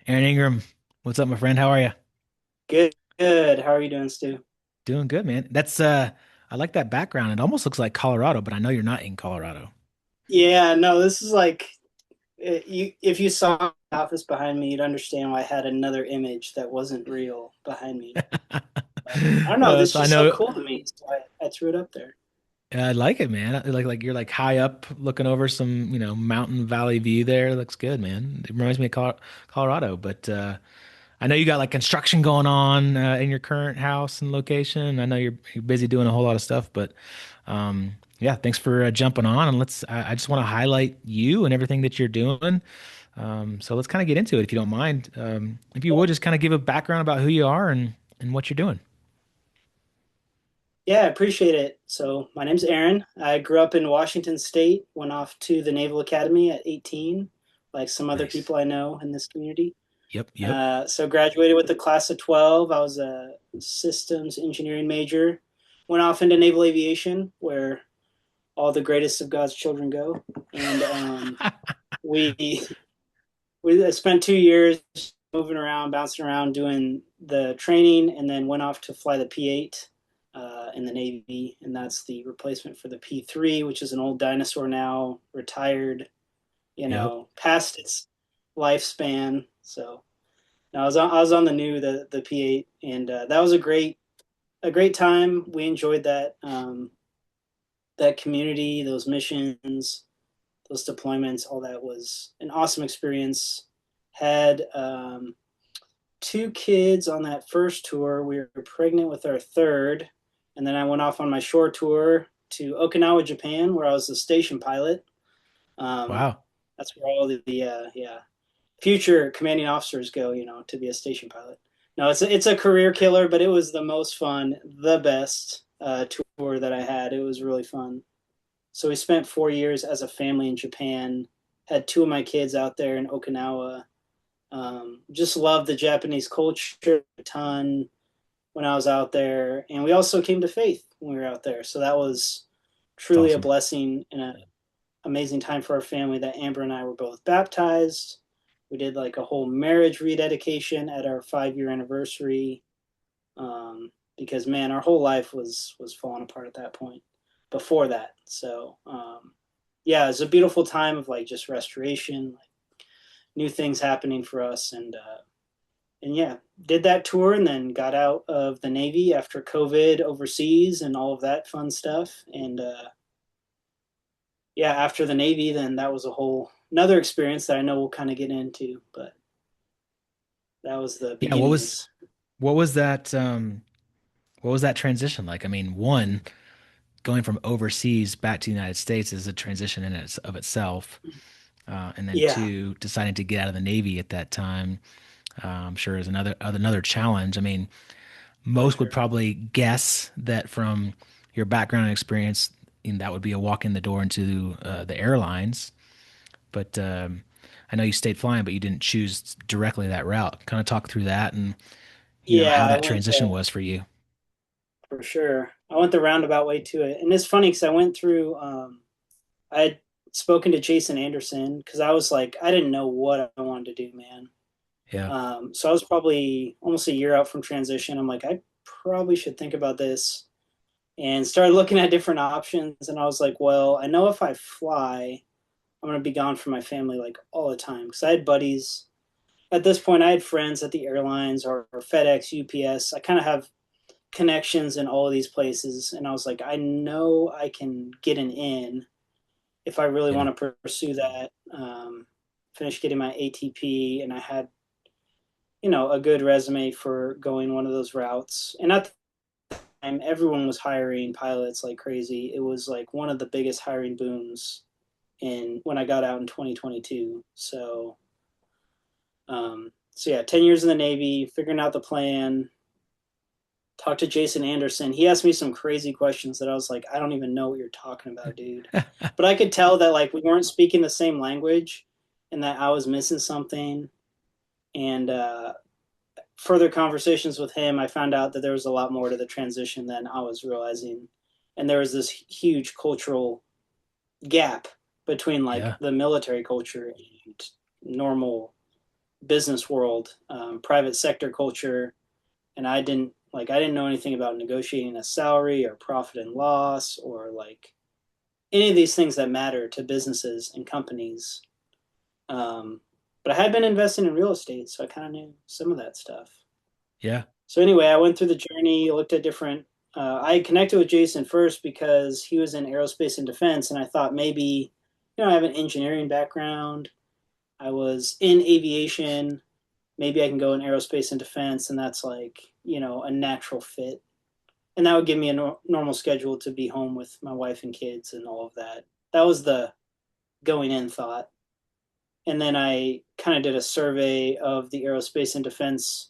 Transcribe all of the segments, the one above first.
Aaron Ingram, what's up, my friend? How are you? Good, good. How are you doing, Stu? Doing good, man. I like that background. It almost looks like Colorado, but I know you're not in Colorado. Yeah, no, this is like if you saw the office behind me, you'd understand why I had another image that wasn't real behind me. But I don't know, this is So I just so know cool to me, so I threw it up there. I like it, man. Like you're like high up looking over some, mountain valley view there. It looks good, man. It reminds me of Colorado, but I know you got like construction going on in your current house and location. I know you're busy doing a whole lot of stuff, but yeah, thanks for jumping on. And I just want to highlight you and everything that you're doing. So let's kind of get into it if you don't mind. If you would just kind of give a background about who you are and what you're doing. Yeah, I appreciate it. So my name's Aaron. I grew up in Washington State, went off to the Naval Academy at 18, like some other Nice. people I know in this community. Yep, yep. So graduated with the class of 12. I was a systems engineering major. Went off into naval aviation, where all the greatest of God's children go. And we we spent 2 years moving around, bouncing around, doing the training, and then went off to fly the P-8 in the Navy, and that's the replacement for the P-3, which is an old dinosaur now, retired, Yep. past its lifespan. So no, I was on the P-8, and that was a great time. We enjoyed that community, those missions, those deployments, all that was an awesome experience. Had two kids on that first tour. We were pregnant with our third, and then I went off on my shore tour to Okinawa, Japan, where I was the station pilot. Um, Wow. that's where all the future commanding officers go, to be a station pilot. No, it's a career killer, but it was the most fun, the best tour that I had. It was really fun. So we spent 4 years as a family in Japan. Had two of my kids out there in Okinawa. Just loved the Japanese culture a ton when I was out there, and we also came to faith when we were out there. So that was It's truly a awesome. blessing and an amazing time for our family. That Amber and I were both baptized. We did like a whole marriage rededication at our 5 year anniversary. Because man, our whole life was falling apart at that point. Before that, so yeah, it's a beautiful time of like just restoration, like new things happening for us, and yeah, did that tour and then got out of the Navy after COVID overseas and all of that fun stuff. And yeah, after the Navy, then that was a whole another experience that I know we'll kind of get into, but that was the Yeah, beginnings. what was that transition like? I mean, one, going from overseas back to the United States is a transition of itself. And then Yeah, two, deciding to get out of the Navy at that time, I'm sure is another challenge. I mean, for most would sure. probably guess that from your background and experience, that would be a walk in the door into the airlines. But I know you stayed flying, but you didn't choose directly that route. Kind of talk through that and Yeah, how I that went transition was for you. for sure. I went the roundabout way to it, and it's funny because I went through. I had spoken to Jason Anderson because I was like, I didn't know what I wanted to do, man. Yeah. So I was probably almost a year out from transition. I'm like, I probably should think about this and started looking at different options. And I was like, well, I know if I fly, I'm going to be gone from my family like all the time. Because I had buddies at this point, I had friends at the airlines or FedEx, UPS. I kind of have connections in all of these places. And I was like, I know I can get an in if I really Yeah. want to pursue that. Finish getting my ATP, and I had a good resume for going one of those routes. And at the time, everyone was hiring pilots like crazy. It was like one of the biggest hiring booms in when I got out in 2022. So yeah, 10 years in the Navy, figuring out the plan. Talked to Jason Anderson. He asked me some crazy questions that I was like, I don't even know what you're talking about, dude. But I could tell that like we weren't speaking the same language and that I was missing something. And further conversations with him, I found out that there was a lot more to the transition than I was realizing. And there was this huge cultural gap between like Yeah. the military culture and normal business world, private sector culture, and I didn't know anything about negotiating a salary or profit and loss or like any of these things that matter to businesses and companies. Um, but I had been investing in real estate, so I kind of knew some of that stuff. Yeah. So anyway, I went through the journey, looked at different. I connected with Jason first because he was in aerospace and defense, and I thought maybe, I have an engineering background. I was in aviation. Maybe I can go in aerospace and defense, and that's like, a natural fit. And that would give me a normal schedule to be home with my wife and kids and all of that. That was the going in thought. And then I kind of did a survey of the aerospace and defense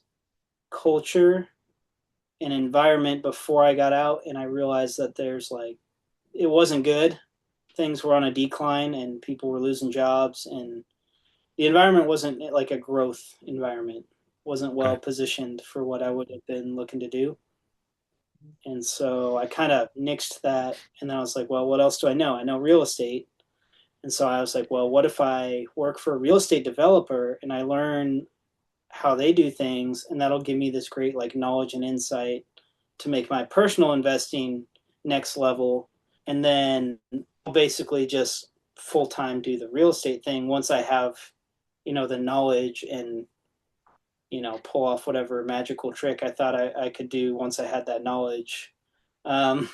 culture and environment before I got out, and I realized that it wasn't good. Things were on a decline, and people were losing jobs, and the environment wasn't like a growth environment. Wasn't well Okay. positioned for what I would have been looking to do. And so I kind of nixed that, and then I was like, well, what else do I know? I know real estate. And so I was like, well, what if I work for a real estate developer and I learn how they do things, and that'll give me this great like knowledge and insight to make my personal investing next level, and then I'll basically just full time do the real estate thing once I have, the knowledge and pull off whatever magical trick I thought I could do once I had that knowledge. Um,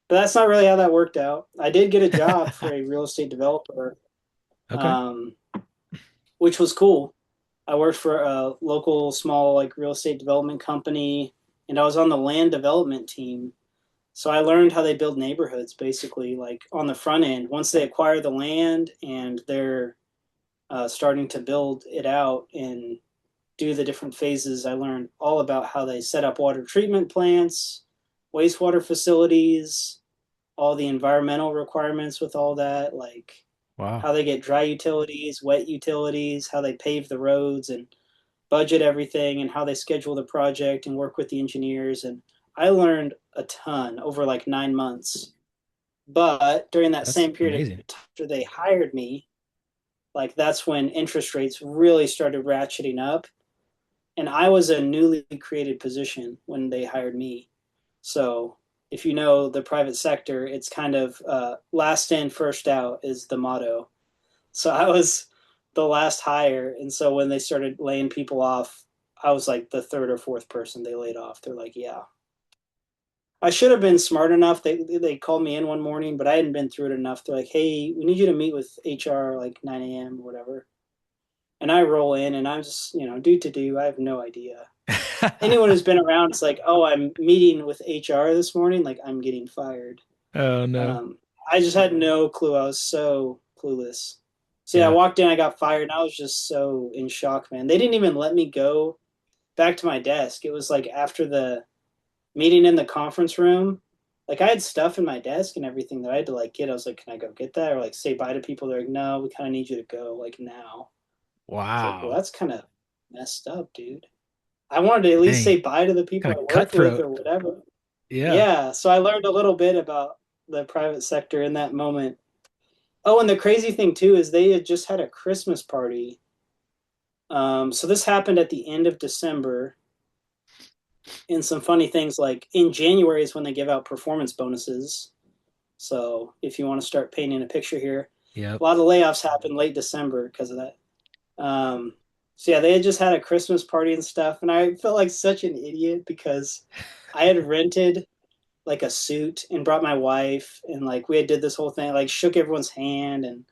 but that's not really how that worked out. I did get a job for a real estate developer, Okay. um, which was cool. I worked for a local small like real estate development company, and I was on the land development team. So I learned how they build neighborhoods basically like on the front end. Once they acquire the land and they're starting to build it out and do the different phases, I learned all about how they set up water treatment plants, wastewater facilities, all the environmental requirements with all that, like Wow. how they get dry utilities, wet utilities, how they pave the roads and budget everything, and how they schedule the project and work with the engineers. And I learned a ton over like 9 months. But during that That's same period amazing. of time after they hired me, like that's when interest rates really started ratcheting up. And I was a newly created position when they hired me. So if you know the private sector, it's kind of last in, first out is the motto. So I was the last hire. And so when they started laying people off, I was like the third or fourth person they laid off. They're like, yeah. I should have been smart enough. They called me in one morning, but I hadn't been through it enough. They're like, hey, we need you to meet with HR like 9 a.m. or whatever. And I roll in and I'm just, do to do. I have no idea. Anyone who's been around is like, oh, I'm meeting with HR this morning. Like, I'm getting fired. Oh no. Um, I just had no clue. I was so clueless. So yeah, I Yeah. walked in, I got fired, and I was just so in shock, man. They didn't even let me go back to my desk. It was like after the meeting in the conference room, like I had stuff in my desk and everything that I had to like get. I was like, can I go get that or like say bye to people? They're like, no, we kind of need you to go like now. It's like, well, Wow. that's kind of messed up, dude. I wanted to at least say Dang. bye to the people Kind I of worked with or cutthroat. whatever. Yeah. Yeah, so I learned a little bit about the private sector in that moment. Oh, and the crazy thing too is they had just had a Christmas party. So this happened at the end of December, and some funny things like in January is when they give out performance bonuses. So if you want to start painting a picture here, Yep. a lot of layoffs happened late December because of that. Um, so yeah, they had just had a Christmas party and stuff, and I felt like such an idiot because I had rented like a suit and brought my wife, and like we had did this whole thing, like shook everyone's hand and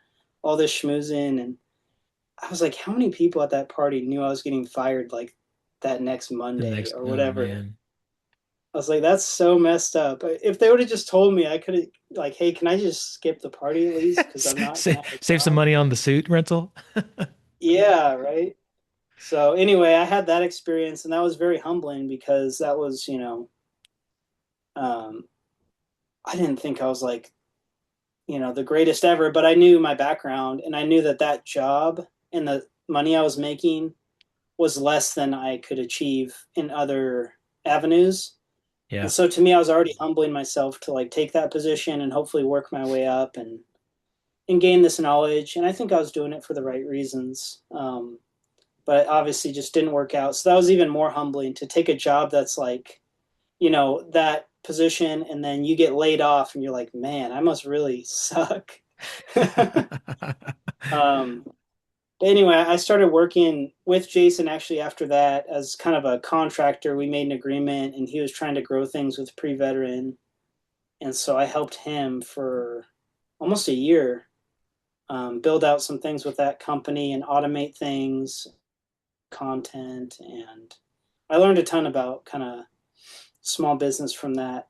all this schmoozing, and I was like, how many people at that party knew I was getting fired like that next The Monday next, or oh whatever? man. I was like, that's so messed up. If they would have just told me, I could have like, hey, can I just skip the party at least because I'm not gonna have a Save some job? money on the suit rental. Yeah, right. So anyway, I had that experience, and that was very humbling because that was, um, I didn't think I was like, the greatest ever, but I knew my background, and I knew that that job and the money I was making was less than I could achieve in other avenues. And Yeah. so to me, I was already humbling myself to like take that position and hopefully work my way up and gain this knowledge. And I think I was doing it for the right reasons. but obviously just didn't work out. So that was even more humbling to take a job that's like, that position and then you get laid off and you're like, man, I must really suck. um, but anyway, I started working with Jason actually after that as kind of a contractor. We made an agreement and he was trying to grow things with PreVeteran. And so I helped him for almost a year, build out some things with that company and automate things, content. And I learned a ton about kind of small business from that.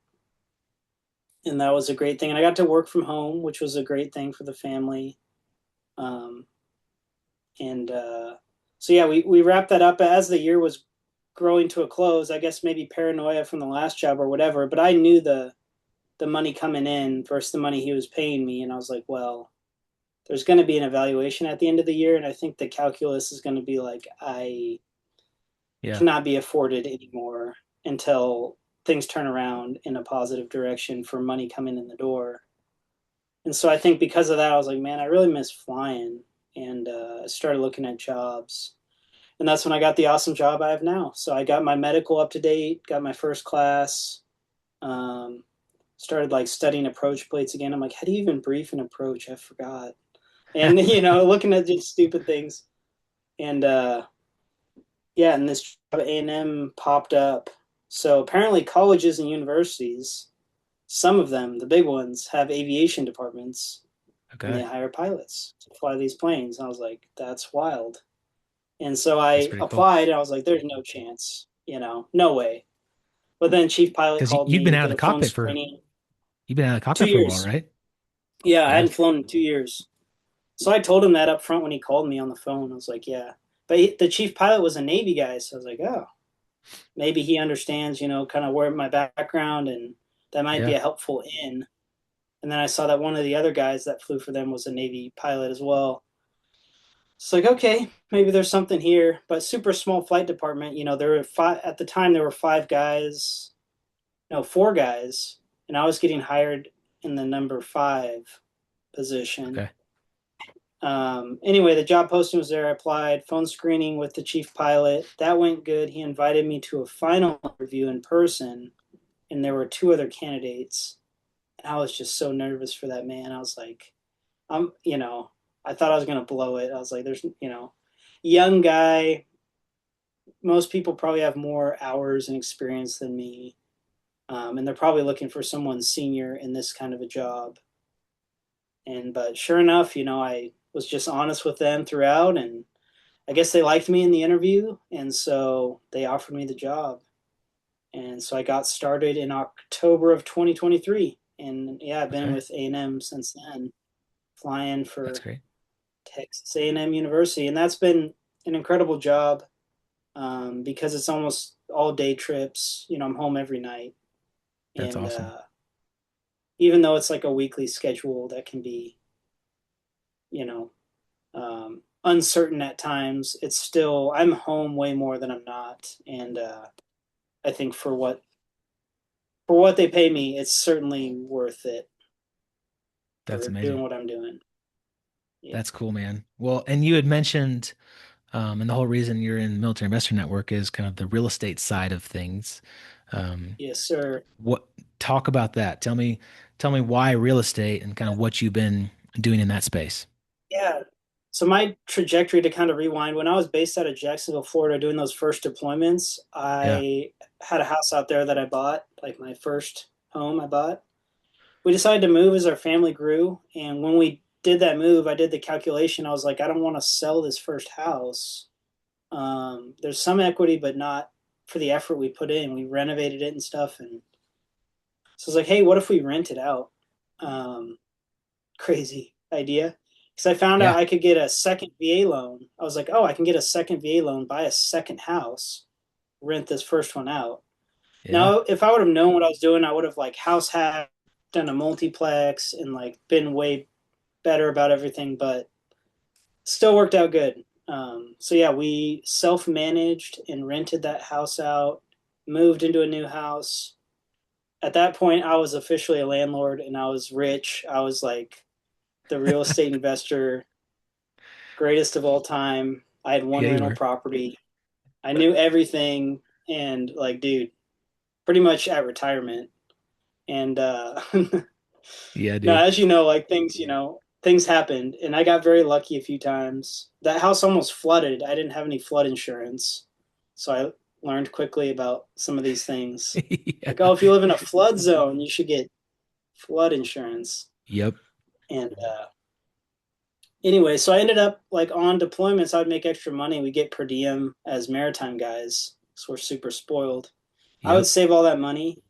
And that was a great thing. And I got to work from home, which was a great thing for the family. Um, and so, yeah, we wrapped that up as the year was growing to a close. I guess maybe paranoia from the last job or whatever, but I knew the money coming in versus the money he was paying me. And I was like, well, there's going to be an evaluation at the end of the year. And I think the calculus is going to be like, I Yeah. cannot be afforded anymore until things turn around in a positive direction for money coming in the door. And so I think because of that, I was like, man, I really miss flying. And I started looking at jobs. And that's when I got the awesome job I have now. So I got my medical up to date, got my first class, um, started like studying approach plates again. I'm like, how do you even brief an approach? I forgot. And, looking at just stupid things. And yeah, and this job at A&M popped up. So apparently colleges and universities, some of them, the big ones, have aviation departments and they Okay. hire pilots to fly these planes. And I was like, that's wild. And so That's I pretty cool. applied and I was like, there's no chance, no way. But then chief pilot Because called you've me, been we out of did the a phone cockpit for screening. you've been out of the two cockpit for a while, years. right? Yeah, I Yeah. hadn't flown in 2 years. So I told him that up front when he called me on the phone. I was like, yeah. But the chief pilot was a Navy guy. So I was like, oh, maybe he understands, kind of where my background and that might be Yeah. a helpful in. And then I saw that one of the other guys that flew for them was a Navy pilot as well. It's like, okay, maybe there's something here, but super small flight department. There were five at the time. There were five guys, no, four guys, and I was getting hired in the number five position. Okay. Anyway, the job posting was there. I applied, phone screening with the chief pilot. That went good. He invited me to a final interview in person, and there were two other candidates. And I was just so nervous for that man. I was like, I thought I was going to blow it. I was like, young guy. Most people probably have more hours and experience than me. And they're probably looking for someone senior in this kind of a job. But sure enough, I was just honest with them throughout, and I guess they liked me in the interview, and so they offered me the job. And so I got started in October of 2023, and yeah, I've been Okay. with A&M since then, flying That's for great. Texas A&M University, and that's been an incredible job because it's almost all day trips. I'm home every night, That's and awesome. even though it's like a weekly schedule that can be, you know, uncertain at times, it's still I'm home way more than I'm not, and I think for what they pay me, it's certainly worth it That's for doing amazing. what I'm doing. Yeah. That's cool, man. Well, and you had mentioned, and the whole reason you're in Military Investor Network is kind of the real estate side of things. Um, Yes, sir. what talk about that? Tell me why real estate and kind of what you've been doing in that space. Yeah. So my trajectory, to kind of rewind, when I was based out of Jacksonville, Florida, doing those first deployments, Yeah. I had a house out there that I bought, like my first home I bought. We decided to move as our family grew, and when we did that move, I did the calculation. I was like, I don't want to sell this first house. There's some equity, but not for the effort we put in. We renovated it and stuff, and so I was like, hey, what if we rent it out? Um, Crazy idea. Because I found out Yeah. I could get a second VA loan. I was like, oh, I can get a second VA loan, buy a second house, rent this first one out. Yeah. Now, if I would have known what I was doing, I would have like house hacked, done a multiplex, and like been way better about everything. But still worked out good. So yeah, we self managed and rented that house out, moved into a new house. At that point, I was officially a landlord and I was rich. I was like the real estate investor, greatest of all time. I had one Yeah, you rental were. property. I knew everything, and like, dude, pretty much at retirement. And Yeah, no, dude. as you know, like things happened, and I got very lucky a few times. That house almost flooded. I didn't have any flood insurance, so I learned quickly about some of these things. Like, Yeah. oh, if you live in a flood zone, you should get flood insurance. Yep. And anyway, so I ended up like on deployments, I would make extra money. We get per diem as maritime guys, so we're super spoiled. I would Yep. save all that money,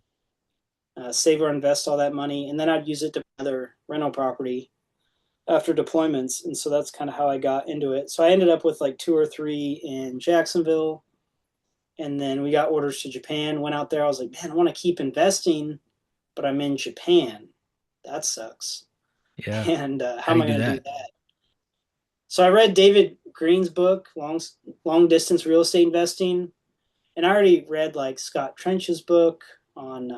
save or invest all that money, and then I'd use it to buy another rental property after deployments. And so that's kind of how I got into it. So I ended up with like two or three in Jacksonville. And then we got orders to Japan, went out there. I was like, man, I want to keep investing, but I'm in Japan. That sucks. Yeah. And how How do am you I do going to do that? that? So I read David Green's book, Long Distance Real Estate Investing. And I already read like Scott Trench's book on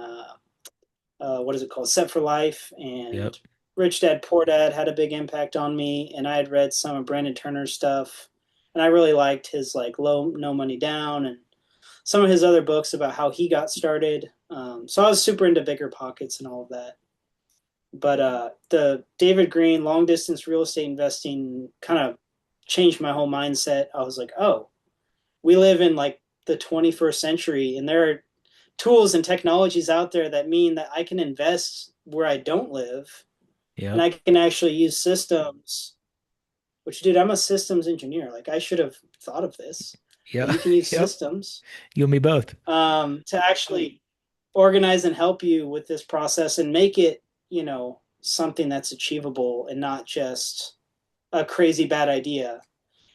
what is it called, Set for Life, Yep. and Rich Dad Poor Dad had a big impact on me. And I had read some of Brandon Turner's stuff, and I really liked his like Low No Money Down and some of his other books about how he got started. So I was super into Bigger Pockets and all of that. But the David Green long distance real estate investing kind of changed my whole mindset. I was like, oh, we live in like the 21st century, and there are tools and technologies out there that mean that I can invest where I don't live, and Yep. I can actually use systems. Which, dude, I'm a systems engineer. Like, I should have thought of this, but Yep. you can use Yep. systems You and me both. to actually organize and help you with this process and make it, something that's achievable and not just a crazy bad idea.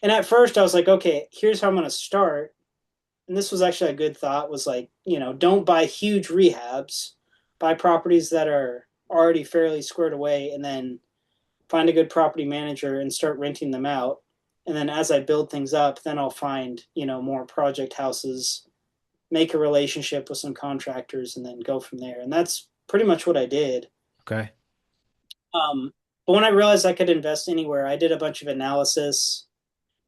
And at first, I was like, okay, here's how I'm going to start. And this was actually a good thought, was like, don't buy huge rehabs, buy properties that are already fairly squared away, and then find a good property manager and start renting them out. And then as I build things up, then I'll find, more project houses, make a relationship with some contractors, and then go from there. And that's pretty much what I did. Okay. But when I realized I could invest anywhere, I did a bunch of analysis,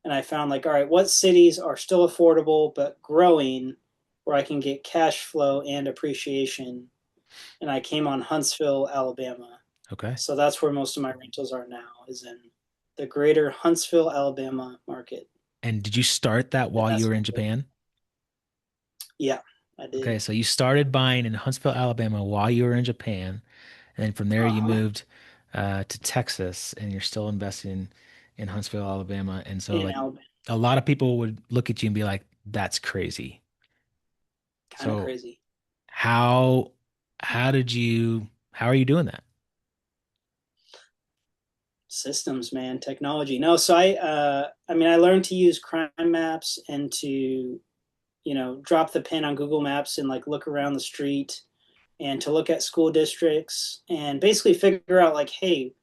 and I found like, all right, what cities are still affordable but growing where I can get cash flow and appreciation. And I came on Huntsville, Alabama. Okay. So that's where most of my rentals are now, is in the greater Huntsville, Alabama market. And did you start that And while you that's, were in Japan? yeah, I did. Okay, so you started buying in Huntsville, Alabama while you were in Japan, and then from there you Uh-huh. moved to Texas, and you're still investing in Huntsville, Alabama. And so, In like, Alabama. a lot of people would look at you and be like, "That's crazy." Kind of So, crazy. how how did you how are you doing that? Systems, man, technology. No, so I mean, I learned to use crime maps and to, drop the pin on Google Maps and like look around the street and to look at school districts and basically figure out like, hey,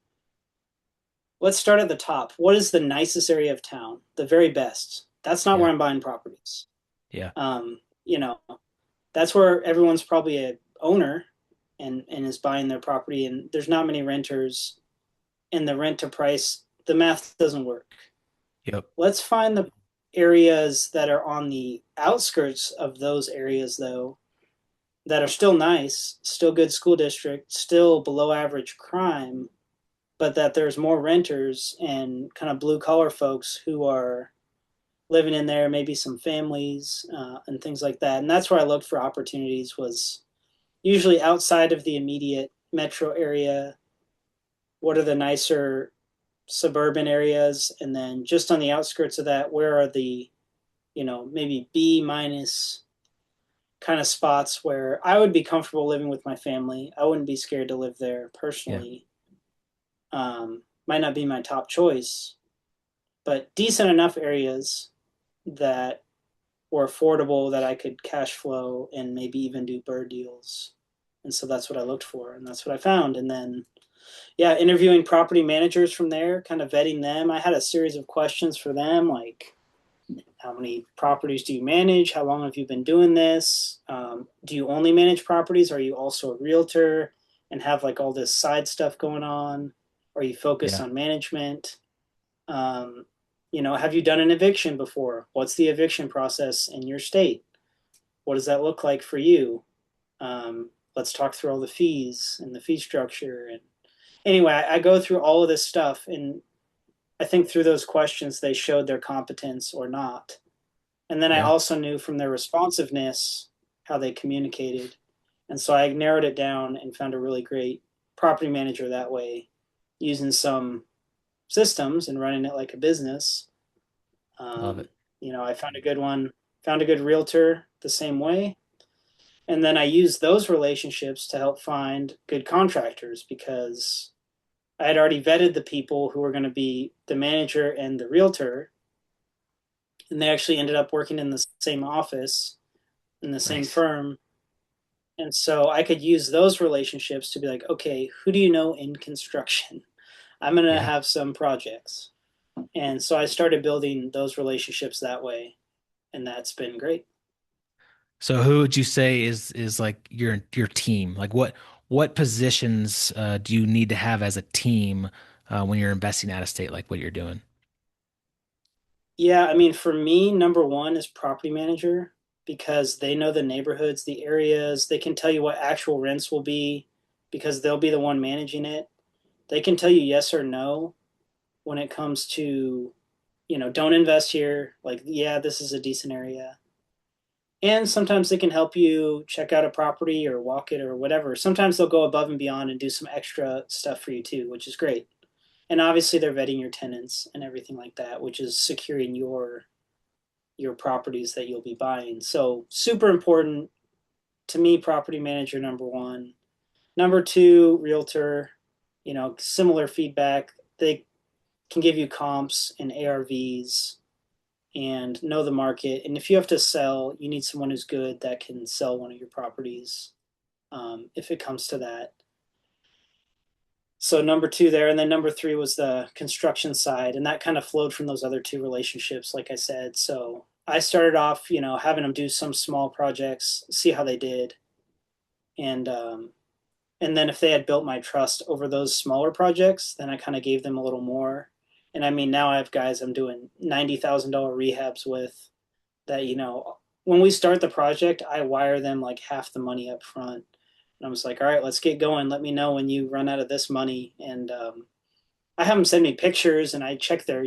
let's start at the top. What is the nicest area of town? The very best. That's not where Yeah, I'm buying properties. yeah, Um, you know, that's where everyone's probably a owner and is buying their property, and there's not many renters, and the rent to price, the math doesn't work. yep, Let's find the areas that are on the outskirts of those areas though, that are still nice, still good school district, still below average crime, but that there's more renters and kind of blue collar folks who are living in there, maybe some families and things like that. And that's where I looked for opportunities, was usually outside of the immediate metro area. What are the nicer suburban areas? And then just on the outskirts of that, where are the, maybe B minus kind of spots where I would be comfortable living with my family. I wouldn't be scared to live there yeah, personally. Might not be my top choice, but decent enough areas that were affordable, that I could cash flow and maybe even do bird deals. And so that's what I looked for, and that's what I found. And then, yeah, interviewing property managers from there, kind of vetting them. I had a series of questions for them, like, how many properties do you manage? How long have you been doing this? Do you only manage properties? Are you also a realtor and have like all this side stuff going on? Are you focused yeah. on management? Um, Have you done an eviction before? What's the eviction process in your state? What does that look like for you? Let's talk through all the fees and the fee structure. And anyway, I go through all of this stuff, and I think through those questions, they showed their competence or not. And then I Yeah. also knew from their responsiveness how they communicated. And so I narrowed it down and found a really great property manager that way, using some systems and running it like a business. Love it. Um, I found a good one, found a good realtor the same way. And then I used those relationships to help find good contractors because I had already vetted the people who were going to be the manager and the realtor. And they actually ended up working in the same office, in the same Nice. firm. And so I could use those relationships to be like, okay, who do you know in construction? I'm going to Yeah. have some projects. And so I started building those relationships that way. And that's been great. So who would you say is like your team? Like what positions do you need to have as a team when you're investing out of state, like what you're doing? Yeah, I mean, for me, number one is property manager because they know the neighborhoods, the areas. They can tell you what actual rents will be because they'll be the one managing it. They can tell you yes or no when it comes to, don't invest here. Like, yeah, this is a decent area. And sometimes they can help you check out a property or walk it or whatever. Sometimes they'll go above and beyond and do some extra stuff for you too, which is great. And obviously they're vetting your tenants and everything like that, which is securing your properties that you'll be buying. So super important to me, property manager number one. Number two, realtor, similar feedback. They can give you comps and ARVs and know the market. And if you have to sell, you need someone who's good that can sell one of your properties if it comes to that. So number two there, and then number three was the construction side, and that kind of flowed from those other two relationships, like I said. So I started off, having them do some small projects, see how they did, and and then if they had built my trust over those smaller projects, then I kind of gave them a little more. And I mean, now I have guys I'm doing $90,000 rehabs with that, when we start the project, I wire them like half the money up front. And I was like, all right, let's get going. Let me know when you run out of this money. And I have them send me pictures and I check their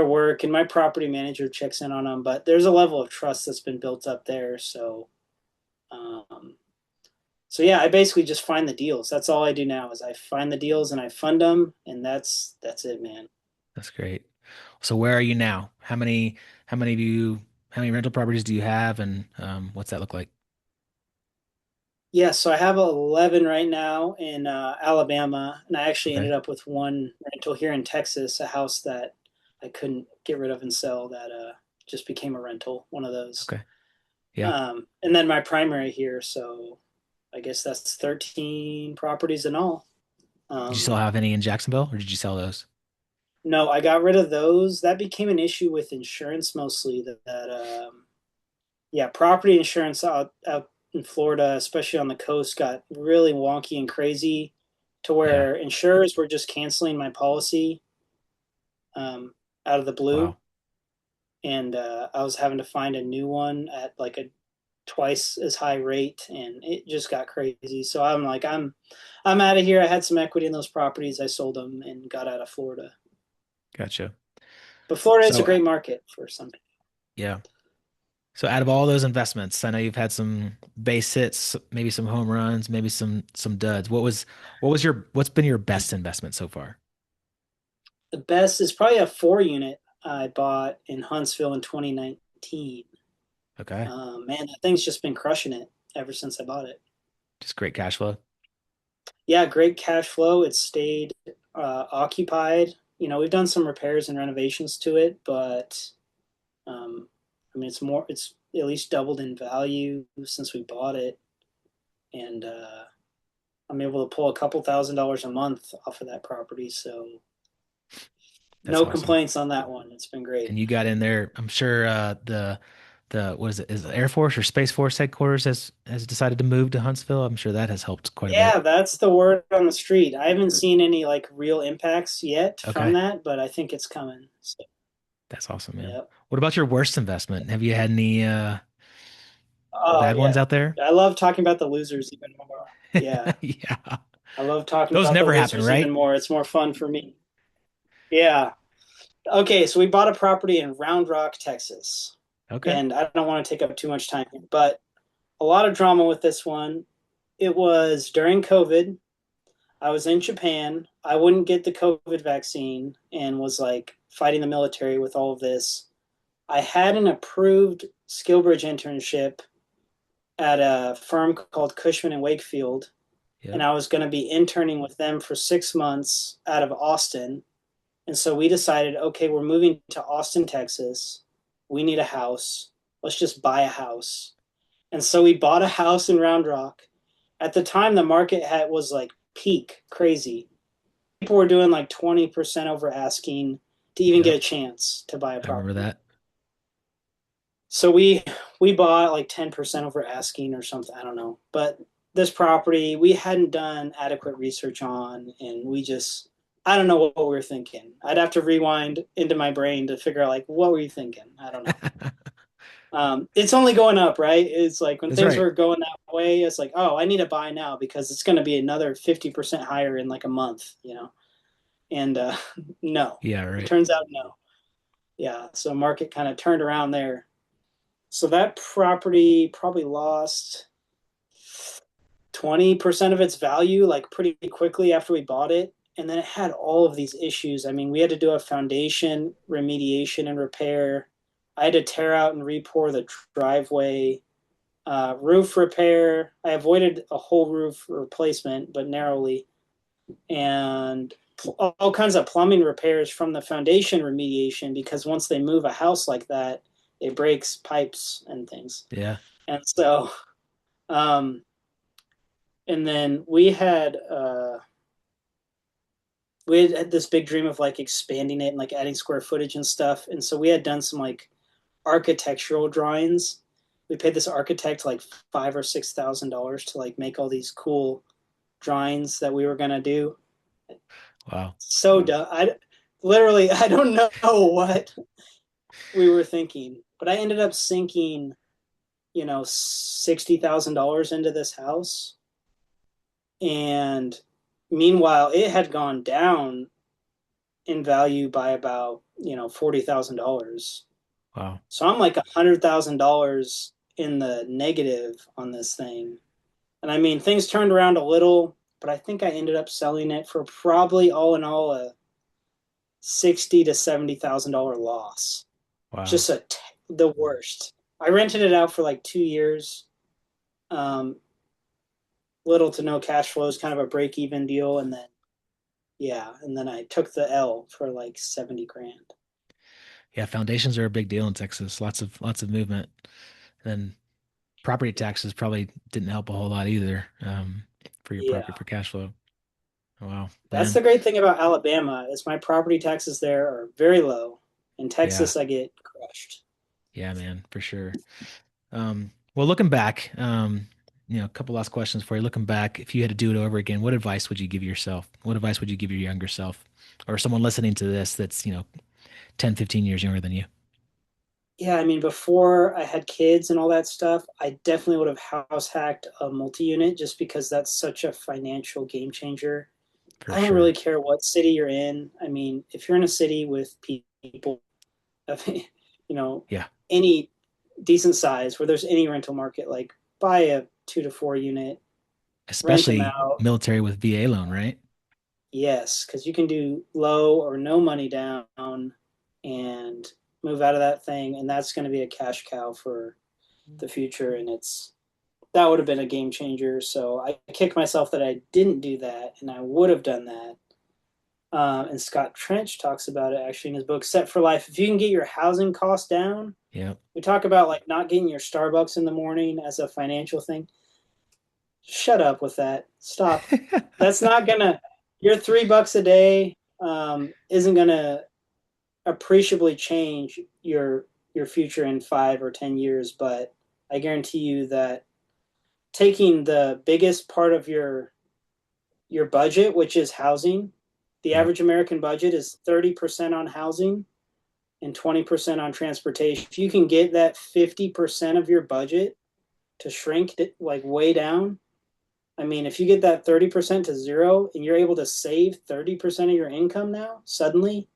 work and my property manager checks in on them. But there's a level of trust that's been built up there. Um, so yeah, I basically just find the deals. That's all I do now is I find the deals and I fund them. And that's it, man. That's great. So where are you now? How many do you how many rental properties do you have and what's that look like? Yeah, so I have 11 right now in Alabama, and I actually Okay. ended up with one rental here in Texas, a house that I couldn't get rid of and sell that just became a rental, one of those. Okay. Yeah. And then my primary here, so I guess that's 13 properties in all. Did you still Um, have any in Jacksonville or did you sell those? no, I got rid of those. That became an issue with insurance mostly. Yeah, property insurance out in Florida, especially on the coast, got really wonky and crazy to Yeah. where insurers were just canceling my policy um, out of the blue, Wow. and I was having to find a new one at like a twice as high rate, and it just got crazy. So I'm like, I'm out of here. I had some equity in those properties. I sold them and got out of Florida. Gotcha. But Florida, it's a So great market for some people. yeah. So out of all those investments, I know you've had some base hits, maybe some home runs, maybe some duds. What's been your best investment so far? The best is probably a 4 unit I bought in Huntsville in 2019. Okay. Man, that thing's just been crushing it ever since I bought it. Just great cash flow. Yeah, great cash flow. It stayed occupied. We've done some repairs and renovations to it, but um, I mean, it's at least doubled in value since we bought it, and I'm able to pull a couple $1,000s a month off of that property. So That's no awesome. complaints on that one. It's been great. And you got in there. I'm sure the what is it? Is it Air Force or Space Force headquarters has decided to move to Huntsville? I'm sure that has helped quite a Yeah, bit. that's the word on the street. I haven't seen any like real impacts yet from Okay. that, but I think it's coming. So. That's awesome, man. Yep. What about your worst investment? Have you had any Oh bad ones yeah. out there? I love talking about the losers even more. Yeah. Yeah. I love talking Those about the never happen, losers even right? more. It's more fun for me. Yeah. Okay, so we bought a property in Round Rock, Texas. Okay. And I don't want to take up too much time here, but a lot of drama with this one. It was during COVID. I was in Japan. I wouldn't get the COVID vaccine and was like fighting the military with all of this. I had an approved SkillBridge internship at a firm called Cushman and Wakefield, and Yep. I was going to be interning with them for 6 months out of Austin. And so we decided, okay, we're moving to Austin, Texas. We need a house. Let's just buy a house. And so we bought a house in Round Rock. At the time, the market was like peak crazy. People were doing like 20% over asking to even get Yep. a chance to buy a I remember property. that. So we bought like 10% over asking or something. I don't know. But this property we hadn't done adequate research on, and we just I don't know what we were thinking. I'd have to rewind into my brain to figure out like what were you thinking? I don't know. It's only going up, right? It's like when That's things right. were going that way, it's like, oh, I need to buy now because it's going to be another 50% higher in like a month, you know? And no, Yeah, it right. turns out no. Yeah. So market kind of turned around there. So that property probably lost 20% of its value like pretty quickly after we bought it. And then it had all of these issues. I mean, we had to do a foundation remediation and repair. I had to tear out and re-pour the driveway, roof repair. I avoided a whole roof replacement, but narrowly, and all kinds of plumbing repairs from the foundation remediation because once they move a house like that, it breaks pipes and things. Yeah. And so, um, and then we had this big dream of like expanding it and like adding square footage and stuff. And so we had done some like architectural drawings. We paid this architect like $5,000 or $6,000 to like make all these cool drawings that we were gonna do. Wow. So dumb. I literally I don't know what we were thinking, but I ended up sinking, $60,000 into this house, and meanwhile it had gone down in value by about $40,000. Wow. So I'm like $100,000 in the negative on this thing. And I mean, things turned around a little, but I think I ended up selling it for probably all in all a 60 to $70,000 loss. Wow. Just the worst. I rented it out for like 2 years. Um, Little to no cash flows, kind of a break even deal, and then yeah, and then I took the L for like 70 grand. Yeah, foundations are a big deal in Texas. Lots of movement. And property taxes probably didn't help a whole lot either, for your Yeah. property for cash flow. Oh, wow, That's man. the great thing about Alabama is my property taxes there are very low. In Yeah. Texas, I get crushed. Yeah, man, for sure. Well, looking back, a couple last questions for you. Looking back, if you had to do it over again, what advice would you give yourself? What advice would you give your younger self or someone listening to this that's, 10, 15 years younger than you? Yeah, I mean, before I had kids and all that stuff, I definitely would have house hacked a multi-unit just because that's such a financial game changer. For I don't really sure. care what city you're in. I mean, if you're in a city with people of, Yeah. any decent size where there's any rental market, like buy a 2 to 4 unit, rent them Especially out. military with VA loan, right? Yes, because you can do low or no money down and move out of that thing, and that's going to be a cash cow for the future. And that would have been a game changer. So I kick myself that I didn't do that, and I would have done that. And Scott Trench talks about it actually in his book Set for Life. If you can get your housing costs down, Yep. we talk about like not getting your Starbucks in the morning as a financial thing. Shut up with that. Stop. That's not gonna. Your $3 a day isn't gonna appreciably change your future in 5 or 10 years. But I guarantee you that taking the biggest part of your budget, which is housing, the Yep. average American budget is 30% on housing. and 20% on transportation. If you can get that 50% of your budget to shrink it like way down, I mean, if you get that 30% to zero and you're able to save 30% of your income now, suddenly,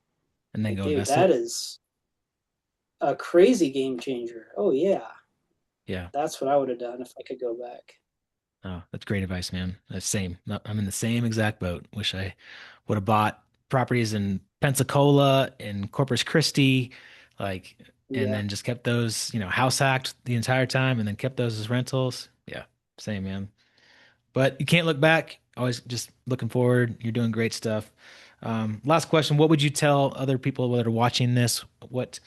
And then like, go dude, invest that it. is a crazy game changer. Oh, yeah. Yeah. That's what I would have done if I could go back. Oh, that's great advice, man. That's same. I'm in the same exact boat. Wish I would have bought properties in Pensacola and Corpus Christi, like, and Yeah. then just kept those, house hacked the entire time and then kept those as rentals. Yeah, same, man. But you can't look back. Always just looking forward. You're doing great stuff. Last question. What would you tell other people that are watching this? What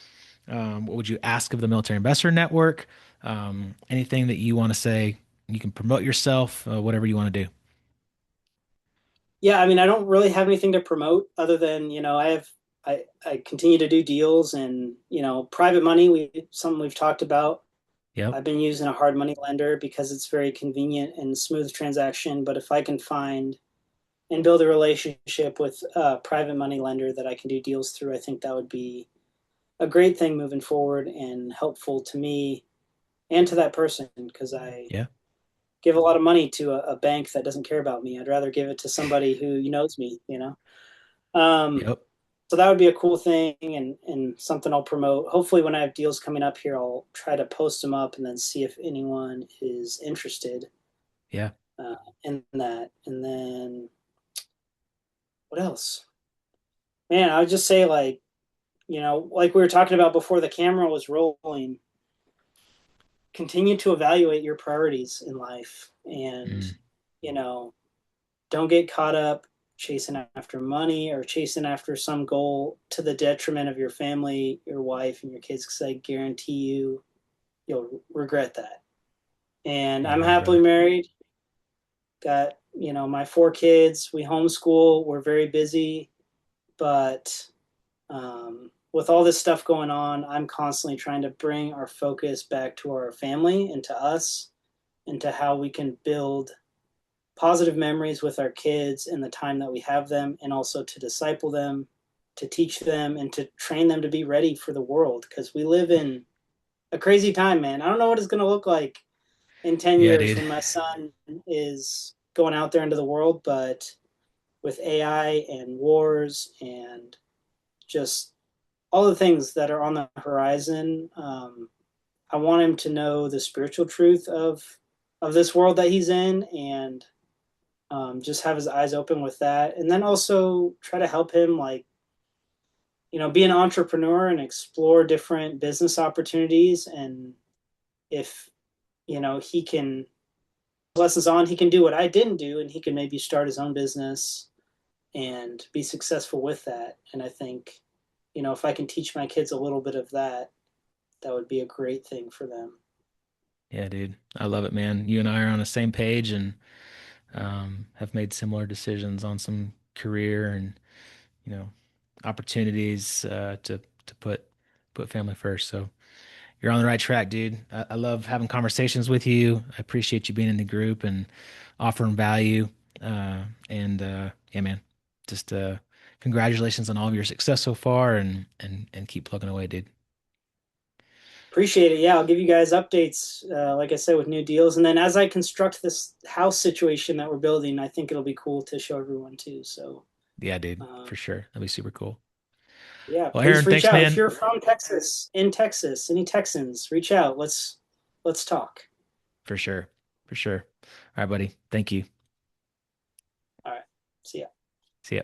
would you ask of the Military Investor Network? Anything that you want to say? You can promote yourself, whatever you want to do. Yeah, I mean, I don't really have anything to promote other than, I continue to do deals and, private money, something we've talked about. Yep. I've been using a hard money lender because it's very convenient and smooth transaction. But if I can find and build a relationship with a private money lender that I can do deals through, I think that would be a great thing moving forward and helpful to me and to that person because I Yeah. give a lot of money to a bank that doesn't care about me. I'd rather give it to somebody who knows me. Um, Yep. so that would be a cool thing and something I'll promote. Hopefully, when I have deals coming up here, I'll try to post them up and then see if anyone is interested Yeah. uh, in that. And then what else? Man, I would just say like we were talking about before the camera was rolling. Continue to evaluate your priorities in life, and Mm. you know, don't get caught up chasing after money or chasing after some goal to the detriment of your family, your wife, and your kids, because I guarantee you'll regret that. And I'm Amen, happily brother. married, got, my four kids. We homeschool, we're very busy, but with all this stuff going on, I'm constantly trying to bring our focus back to our family and to us and to how we can build positive memories with our kids in the time that we have them, and also to disciple them, to teach them, and to train them to be ready for the world because we live in a crazy time, man. I don't know what it's going to look like in 10 Yeah, years dude. when my son is going out there into the world, but with AI and wars and just all the things that are on the horizon, I want him to know the spiritual truth of this world that he's in, and just have his eyes open with that, and then also try to help him be an entrepreneur and explore different business opportunities. And if he can lessons on, he can do what I didn't do, and he can maybe start his own business and be successful with that. And I think if I can teach my kids a little bit of that, that would be a great thing for them. Yeah, dude. I love it, man. You and I are on the same page and have made similar decisions on some career and, you know, opportunities to put family first. So you're on the right track, dude. I love having conversations with you. I appreciate you being in the group and offering value. And yeah, man, just congratulations on all of your success so far and keep plugging away, dude. Appreciate it. Yeah, I'll give you guys updates, like I said, with new deals. And then as I construct this house situation that we're building, I think it'll be cool to show everyone too. So, Yeah, dude, uh, for sure. That'd be super cool. yeah, Well, please Aaron, reach thanks, out if man. you're from Texas, in Texas, any Texans, reach out. Let's talk. For sure. For sure. All right, buddy. Thank you. All right. See ya. See ya.